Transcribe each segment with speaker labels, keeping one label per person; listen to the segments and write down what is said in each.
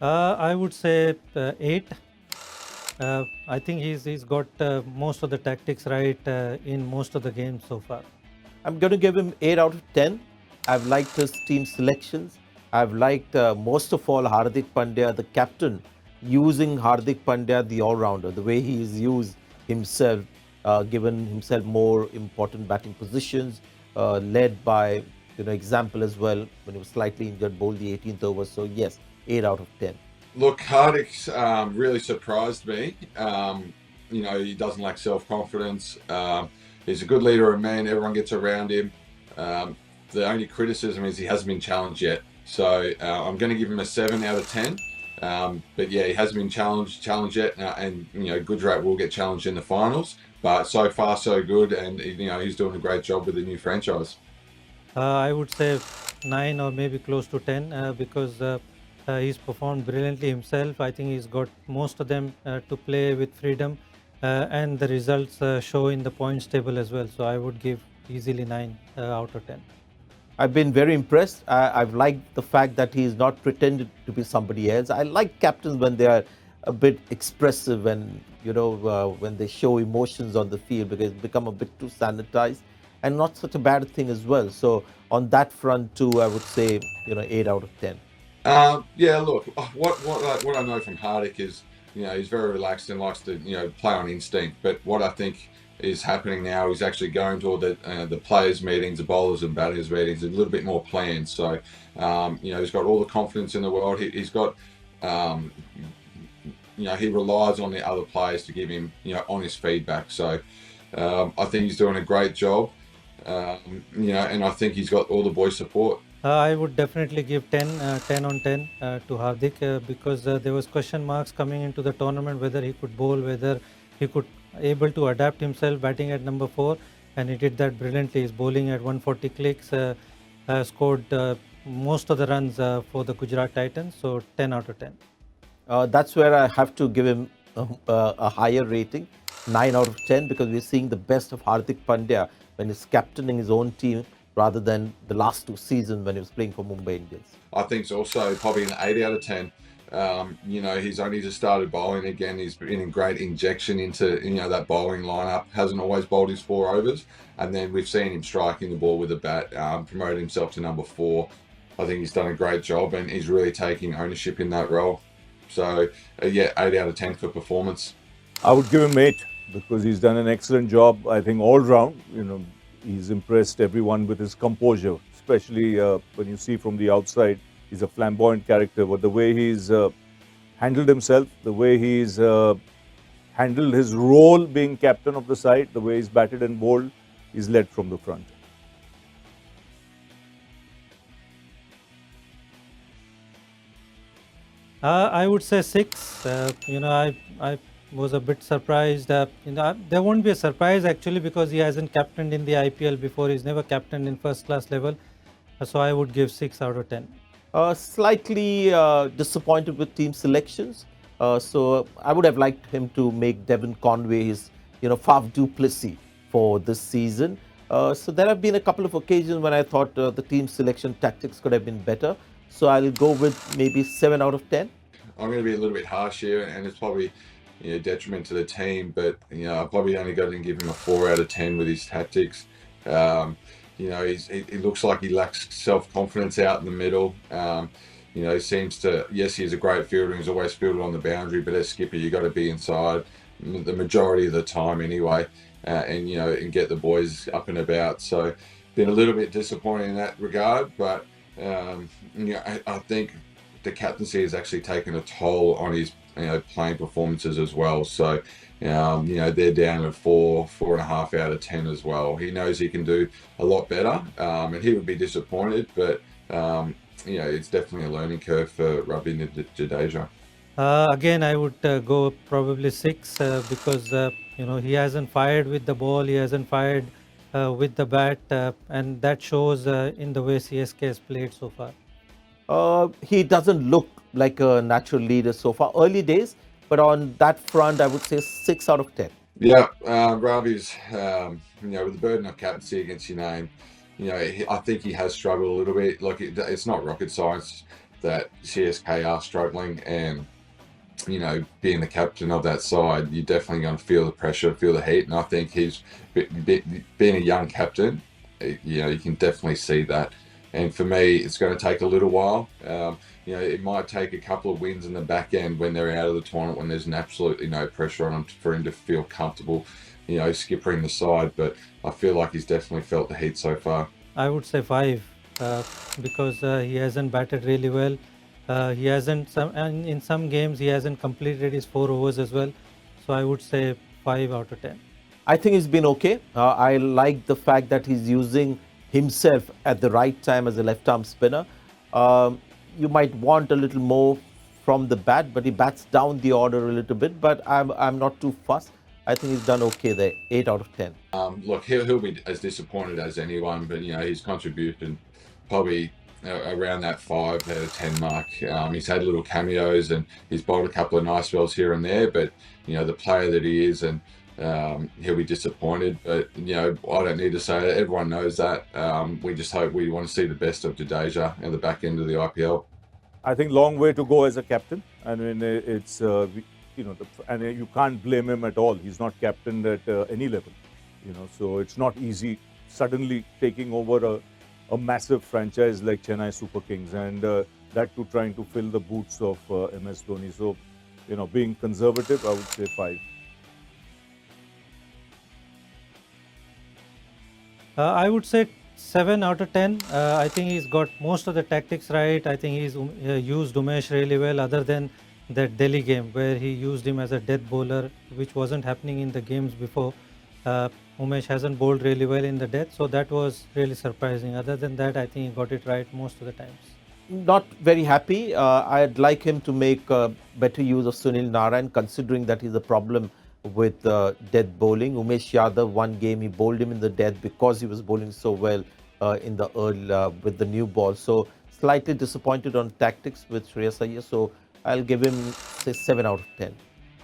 Speaker 1: I would say 8. I think he's got most of the tactics right in most of the games so far.
Speaker 2: I'm going to give him 8 out of 10. I've liked his team selections. I've liked most of all Hardik Pandya, the captain, using Hardik Pandya, the all-rounder, the way he's used himself, given himself more important batting positions, led by example as well when he was slightly injured, bowled the 18th over. So yes, 8 out of 10.
Speaker 3: Look, Hardik's really surprised me. He doesn't lack self confidence. He's a good leader of men. Everyone gets around him. The only criticism is he hasn't been challenged yet. So I'm going to give him a 7 out of 10. But yeah, he hasn't been challenged yet. And Gujarat will get challenged in the finals. But so far, so good. And he's doing a great job with the new franchise.
Speaker 1: I would say 9 or maybe close to 10 because he's performed brilliantly himself. I think he's got most of them to play with freedom, and the results show in the points table as well. So I would give easily 9 out of 10.
Speaker 2: I've been very impressed. I've liked the fact that he's not pretended to be somebody else. I like captains when they are a bit expressive and when they show emotions on the field, because it's become a bit too sanitized and not such a bad thing as well. So on that front too, I would say 8 out of 10.
Speaker 3: Yeah, look, what I know from Hardik is, he's very relaxed and likes to, play on instinct. But what I think is happening now, he's actually going to all the players' meetings, the bowlers and batters' meetings, a little bit more planned. So, he's got all the confidence in the world. He's got, he relies on the other players to give him, honest feedback. So, I think he's doing a great job. And I think he's got all the boys' support.
Speaker 1: I would definitely give 10 on 10 to Hardik because there was question marks coming into the tournament whether he could bowl, whether he could able to adapt himself batting at number 4, and he did that brilliantly. He's bowling at 140 clicks, scored most of the runs for the Gujarat Titans, so 10 out of 10.
Speaker 2: That's where I have to give him a higher rating, 9 out of 10, because we're seeing the best of Hardik Pandya when he's captaining his own team rather than the last 2 seasons when he was playing for Mumbai Indians.
Speaker 3: I think it's also probably an 8 out of 10. He's only just started bowling again. He's been in great injection into that bowling lineup. Hasn't always bowled his 4 overs, and then we've seen him striking the ball with a bat. Promoted himself to number 4. I think he's done a great job, and he's really taking ownership in that role. So 8 out of 10 for performance.
Speaker 4: I would give him 8 because he's done an excellent job. I think all round, he's impressed everyone with his composure, especially when you see from the outside. He's a flamboyant character, but the way he's handled himself, the way he's handled his role being captain of the side, the way he's batted and bowled, he's led from the front.
Speaker 1: I would say 6. I was a bit surprised. There won't be a surprise actually because he hasn't captained in the IPL before. He's never captained in first class level. So I would give 6 out of 10.
Speaker 2: Slightly disappointed with team selections. So I would have liked him to make Devon Conway his, Faf du Plessis for this season. So there have been a couple of occasions when I thought the team selection tactics could have been better. So I'll go with maybe 7 out of 10.
Speaker 3: I'm going to be a little bit harsh here, and it's probably detriment to the team. But I probably only got to give him a 4 out of 10 with his tactics. He looks like he lacks self-confidence out in the middle. He seems to, yes, he's a great fielder. He's always fielded on the boundary, but as skipper, you got to be inside the majority of the time anyway, and get the boys up and about. So, been a little bit disappointed in that regard, but I think the captaincy has actually taken a toll on his playing performances as well. So, they're down at 4.5 out of 10 as well. He knows he can do a lot better, and he would be disappointed, but it's definitely a learning curve for Ravindra Jadeja.
Speaker 1: Again, I would go probably 6 because he hasn't fired with the ball, he hasn't fired with the bat, and that shows in the way CSK has played so far.
Speaker 2: He doesn't look like a natural leader so far. Early days, but on that front, I would say 6 out of 10.
Speaker 3: Yeah, Ravi's, with the burden of captaincy against your name, I think he has struggled a little bit. Like, it's not rocket science. that CSK are struggling, and being the captain of that side, you're definitely going to feel the pressure, feel the heat, and I think he's being a young captain. You can definitely see that. And for me, it's going to take a little while. It might take a couple of wins in the back end when they're out of the tournament, when there's absolutely no pressure on him for him to feel comfortable, skippering the side. But I feel like he's definitely felt the heat so far.
Speaker 1: I would say 5 because he hasn't batted really well. He hasn't and in some games he hasn't completed his 4 overs as well. So I would say 5 out of 10.
Speaker 2: I think he's been okay. I like the fact that he's using himself at the right time as a left-arm spinner. You might want a little more from the bat, but he bats down the order a little bit. But I'm not too fussed. I think he's done okay there. 8 out of 10.
Speaker 3: Look, he'll be as disappointed as anyone, but his contribution probably around that 5 out of 10 mark. He's had little cameos and he's bowled a couple of nice spells here and there, but the player that he is, and he'll be disappointed. But I don't need to say it. Everyone knows that. We just hope we want to see the best of Jadeja at the back end of the IPL.
Speaker 4: I think long way to go as a captain. I mean, it's and you can't blame him at all. He's not captained at any level, so it's not easy suddenly taking over a massive franchise like Chennai Super Kings, and that too trying to fill the boots of MS Dhoni. So, being conservative, I would say 5.
Speaker 1: I would say 7 out of 10. I think he's got most of the tactics right. I think he's used Umesh really well, other than that Delhi game where he used him as a death bowler, which wasn't happening in the games before. Umesh hasn't bowled really well in the death, so that was really surprising. Other than that, I think he got it right most of the times.
Speaker 2: Not very happy. I'd like him to make better use of Sunil Narayan, considering that he's a problem with death bowling. Umesh Yadav, one game he bowled him in the death because he was bowling so well in the early with the new ball. So slightly disappointed on tactics with Shreyas Iyer. So I'll give him, say, 7 out of 10.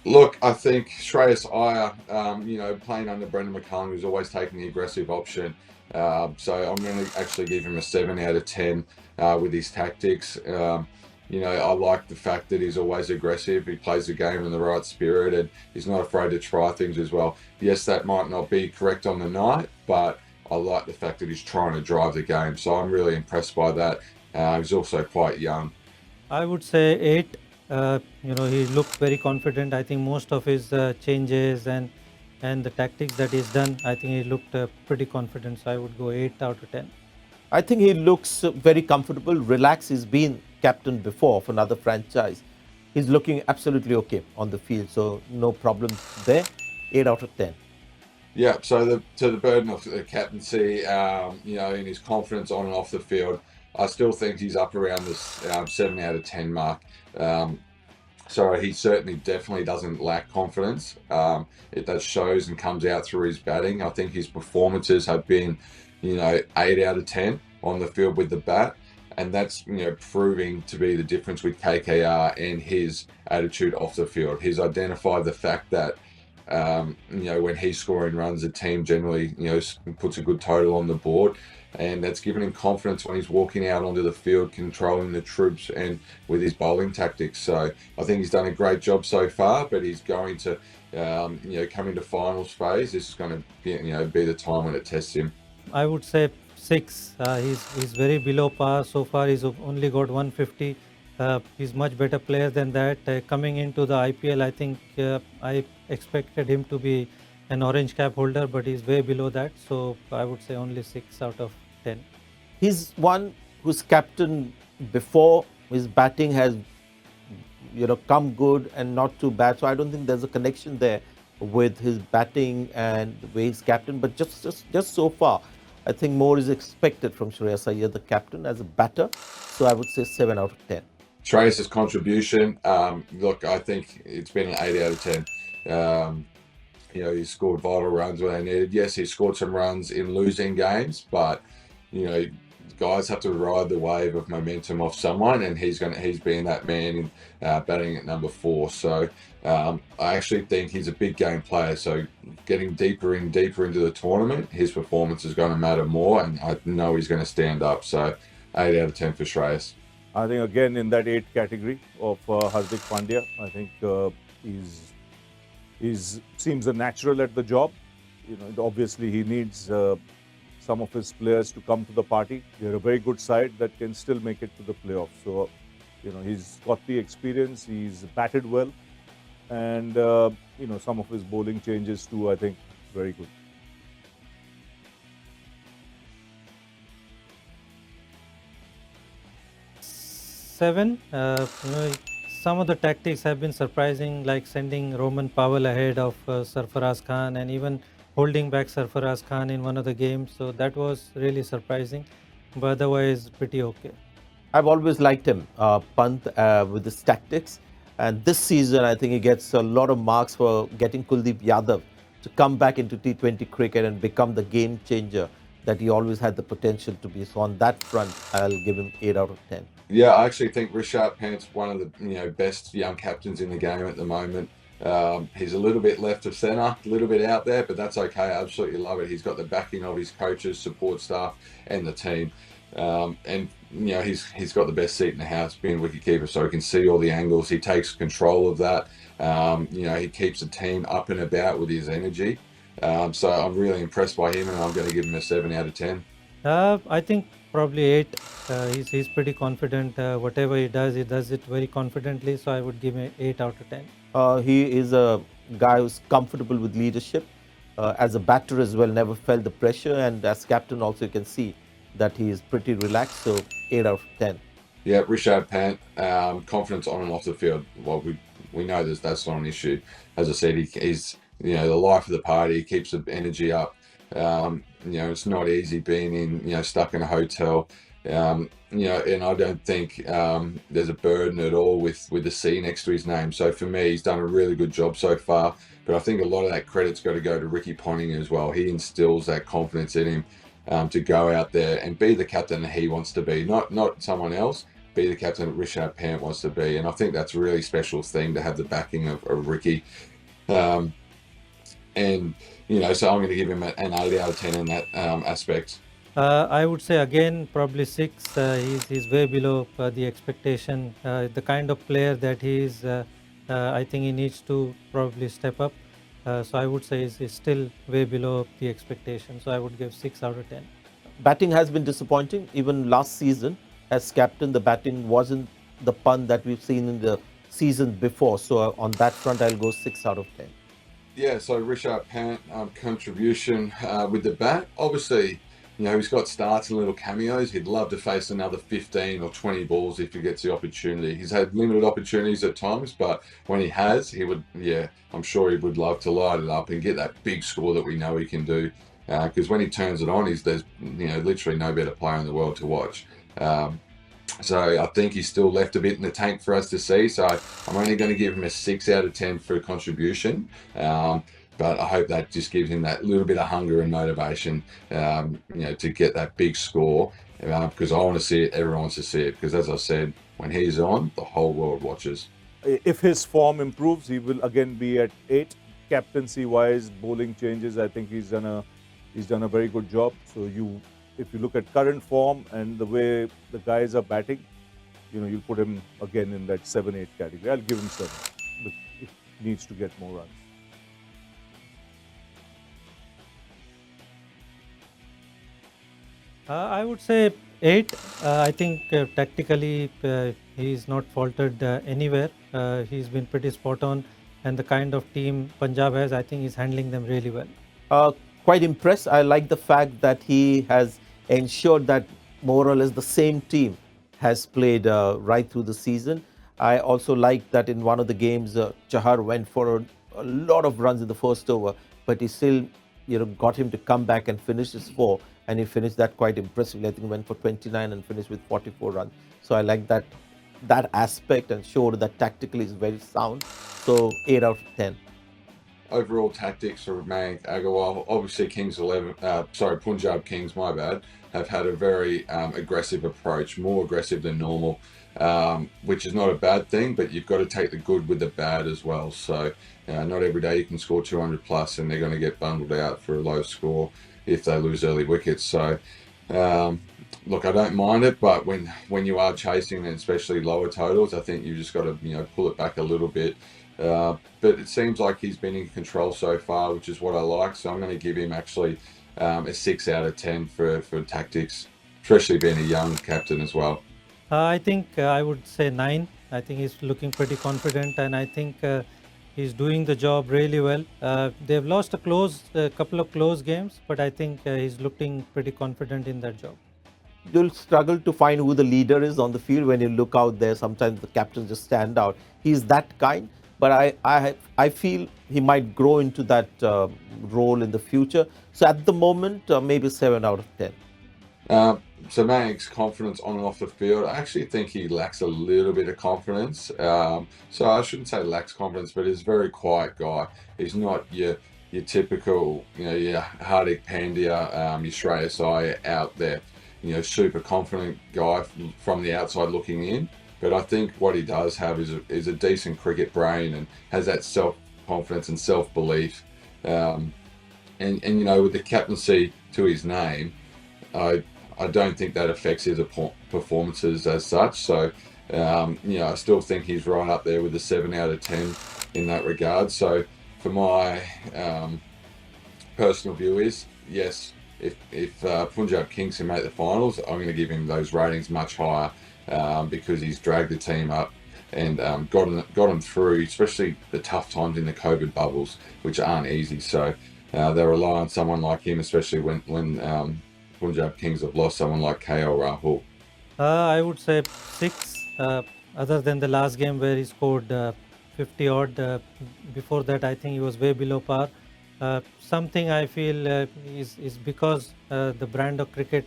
Speaker 3: Look, I think Shreyas Iyer, playing under Brendan McCullum, who's always taking the aggressive option. So I'm going to actually give him a 7 out of 10 with his tactics. I like the fact that he's always aggressive. He plays the game in the right spirit, and he's not afraid to try things as well. Yes, that might not be correct on the night, but I like the fact that he's trying to drive the game. So I'm really impressed by that. He's also quite young.
Speaker 1: I would say 8. He looked very confident. I think most of his changes and the tactics that he's done, I think he looked pretty confident. So I would go 8 out of 10.
Speaker 2: I think he looks very comfortable, relaxed. He's been captain before of another franchise. He's looking absolutely okay on the field, so no problems there. 8 out of 10.
Speaker 3: Yeah, so the burden of the captaincy, in his confidence on and off the field, I still think he's up around this 7 out of 10 mark. So he certainly definitely doesn't lack confidence. That shows and comes out through his batting. I think his performances have been, 8 out of 10 on the field with the bat. And that's, proving to be the difference with KKR and his attitude off the field. He's identified the fact that, when he's scoring runs, the team generally, puts a good total on the board. And that's given him confidence when he's walking out onto the field, controlling the troops and with his bowling tactics. So I think he's done a great job so far, but he's going to, come into finals phase. This is going to be the time when it tests him.
Speaker 1: I would say 6. He's very below par so far. He's only got 150. He's much better player than that. Coming into the IPL, I think I expected him to be an orange cap holder, but he's way below that. So I would say only 6 out of 10.
Speaker 2: He's one who's captain before. His batting has, come good and not too bad. So I don't think there's a connection there with his batting and the way he's captain. But just so far, I think more is expected from Shreyas Iyer, the captain, as a batter. So I would say 7 out of 10.
Speaker 3: Shreyas' contribution, look, I think it's been an 8 out of 10. He scored vital runs when they needed. Yes, he scored some runs in losing games, but guys have to ride the wave of momentum off someone, and he's been that man in batting at number 4. So I actually think he's a big game player. So getting deeper into the tournament, his performance is going to matter more, and I know he's going to stand up. So 8 out of 10 for Shreyas.
Speaker 4: I think again in that 8 category of Hardik Pandya, I think he's seems a natural at the job. Obviously he needs some of his players to come to the party. They're a very good side that can still make it to the playoffs. So, he's got the experience. He's batted well, and some of his bowling changes too. I think very good.
Speaker 1: 7. Some of the tactics have been surprising, like sending Roman Powell ahead of Sarfaraz Khan and even holding back Sarfaraz Khan in one of the games. So that was really surprising, but otherwise pretty okay.
Speaker 2: I've always liked him, Pant, with his tactics. And this season, I think he gets a lot of marks for getting Kuldeep Yadav to come back into T20 cricket and become the game changer that he always had the potential to be. So on that front, I'll give him 8 out of 10.
Speaker 3: Yeah, I actually think Rishabh Pant's one of the best young captains in the game at the moment. He's a little bit left of centre, a little bit out there, but that's okay. I absolutely love it. He's got the backing of his coaches, support staff, and the team. And he's got the best seat in the house being wicketkeeper, so he can see all the angles. He takes control of that. He keeps the team up and about with his energy. So I'm really impressed by him, and I'm going to give him a 7 out of 10.
Speaker 1: I think probably 8. He's pretty confident. Whatever he does it very confidently. So I would give him 8 out of 10.
Speaker 2: He is a guy who's comfortable with leadership. As a batter as well, never felt the pressure. And as captain also, you can see that he is pretty relaxed. So 8 out of 10.
Speaker 3: Yeah, Rishabh Pant, confidence on and off the field. Well, we know that's not an issue. As I said, he's the life of the party. He keeps the energy up. It's not easy being stuck in a hotel. And I don't think there's a burden at all with the C next to his name. So for me, he's done a really good job so far. But I think a lot of that credit's got to go to Ricky Ponting as well. He instills that confidence in him to go out there and be the captain that he wants to be, not someone else. Be the captain that Rishabh Pant wants to be, and I think that's a really special thing to have the backing of Ricky. So I'm going to give him an 8 out of 10 in that aspect.
Speaker 1: I would say again probably 6. He's way below the expectation. The kind of player that he is, I think he needs to probably step up. So I would say he's still way below the expectation. So I would give 6 out of 10.
Speaker 2: Batting has been disappointing. Even last season, as captain, the batting wasn't the Pant that we've seen in the season before. So on that front, I'll go 6 out of 10.
Speaker 3: Yeah, so Rishabh Pant contribution with the bat. Obviously, he's got starts and little cameos. He'd love to face another 15 or 20 balls if he gets the opportunity. He's had limited opportunities at times, but when he has, I'm sure he would love to light it up and get that big score that we know he can do. Because when he turns it on, there's literally no better player in the world to watch. So I think he's still left a bit in the tank for us to see. So I'm only going to give him a 6 out of 10 for contribution. But I hope that just gives him that little bit of hunger and motivation, to get that big score. Because I want to see it, everyone wants to see it. Because as I said, when he's on, the whole world watches.
Speaker 4: If his form improves, he will again be at 8. Captaincy-wise, bowling changes, I think he's done a very good job. So if you look at current form and the way the guys are batting, you'll put him again in that 7-8 category. I'll give him 7. But he needs to get more runs.
Speaker 1: I would say 8. I think tactically he's not faltered anywhere. He's been pretty spot on, and the kind of team Punjab has, I think he's handling them really well.
Speaker 2: Quite impressed. I like the fact that he has ensured that more or less the same team has played right through the season. I also like that in one of the games, Chahar went for a lot of runs in the first over, but he still got him to come back and finish his 4, and he finished that quite impressively. I think he went for 29 and finished with 44 runs. So I like that aspect and showed that tactically is very sound. So 8 out of 10.
Speaker 3: Overall tactics for Mayank, Agarwal, obviously Punjab Kings, my bad, have had a very aggressive approach, more aggressive than normal, which is not a bad thing, but you've got to take the good with the bad as well. So not every day you can score 200 plus and they're going to get bundled out for a low score if they lose early wickets. So Look, I don't mind it, but when you are chasing, and especially lower totals, I think you just got to pull it back a little bit. But it seems like he's been in control so far, which is what I like. So I'm going to give him actually a 6 out of 10 for tactics, especially being a young captain as well.
Speaker 1: I think I would say 9. I think he's looking pretty confident, and I think he's doing the job really well. They've lost a couple of close games, but I think he's looking pretty confident in that job.
Speaker 2: You'll struggle to find who the leader is on the field when you look out there. Sometimes the captains just stand out. He's that kind, but I feel he might grow into that role in the future. So at the moment, maybe 7 out of 10.
Speaker 3: Uh, so Mayank's confidence on and off the field, I actually think he lacks a little bit of confidence. So I shouldn't say lacks confidence, but he's a very quiet guy. He's not your typical, your Hardik Pandya, your Shreyas out there, super confident guy from the outside looking in. But I think what he does have is a decent cricket brain and has that self-confidence and self-belief. And with the captaincy to his name, I don't think that affects his performances as such. So, I still think he's right up there with a 7 out of 10 in that regard. So, for my personal view is, yes, if Punjab Kings can make the finals, I'm going to give him those ratings much higher because he's dragged the team up and got them through, especially the tough times in the COVID bubbles, which aren't easy. So they rely on someone like him, especially when Punjab Kings have lost someone like KL Rahul.
Speaker 1: I would say 6. Other than the last game where he scored 50 odd. Before that, I think he was way below par. Something I feel is because the brand of cricket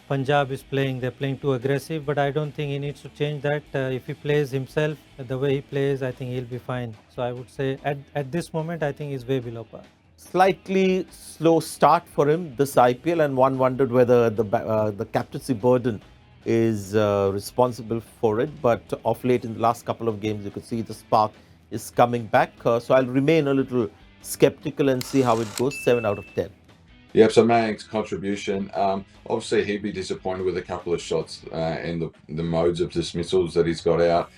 Speaker 1: Punjab is playing, they're playing too aggressive, but I don't think he needs to change that. If he plays himself the way he plays, I think he'll be fine. So I would say at this moment, I think he's way below par.
Speaker 2: Slightly slow start for him this IPL, and one wondered whether the captaincy burden is responsible for it. But of late, in the last couple of games, you could see the spark is coming back. So I'll remain a little skeptical and see how it goes. 7 out of 10.
Speaker 3: Yeah, so Mayank's contribution, obviously he'd be disappointed with a couple of shots and the modes of dismissals that he's got out.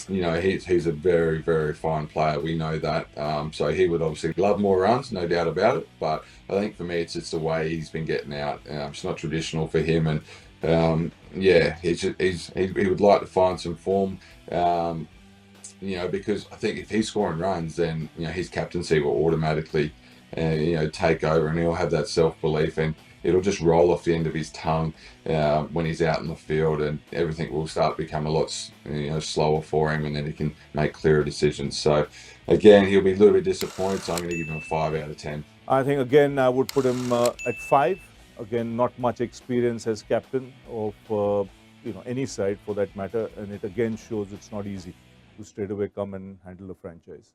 Speaker 3: He's a very, very fine player. We know that. So he would obviously love more runs, no doubt about it. But I think for me, it's just the way he's been getting out. It's not traditional for him. And he would like to find some form. Because I think if he's scoring runs, then his captaincy will automatically take over, and he'll have that self-belief, and it'll just roll off the end of his tongue when he's out in the field, and everything will start to become a lot slower for him, and then he can make clearer decisions. So again, he'll be a little bit disappointed, so I'm going to give him a 5 out of 10.
Speaker 4: I think again I would put him at 5. Again, not much experience as captain of any side for that matter, and it again shows it's not easy to straight away come and handle a franchise.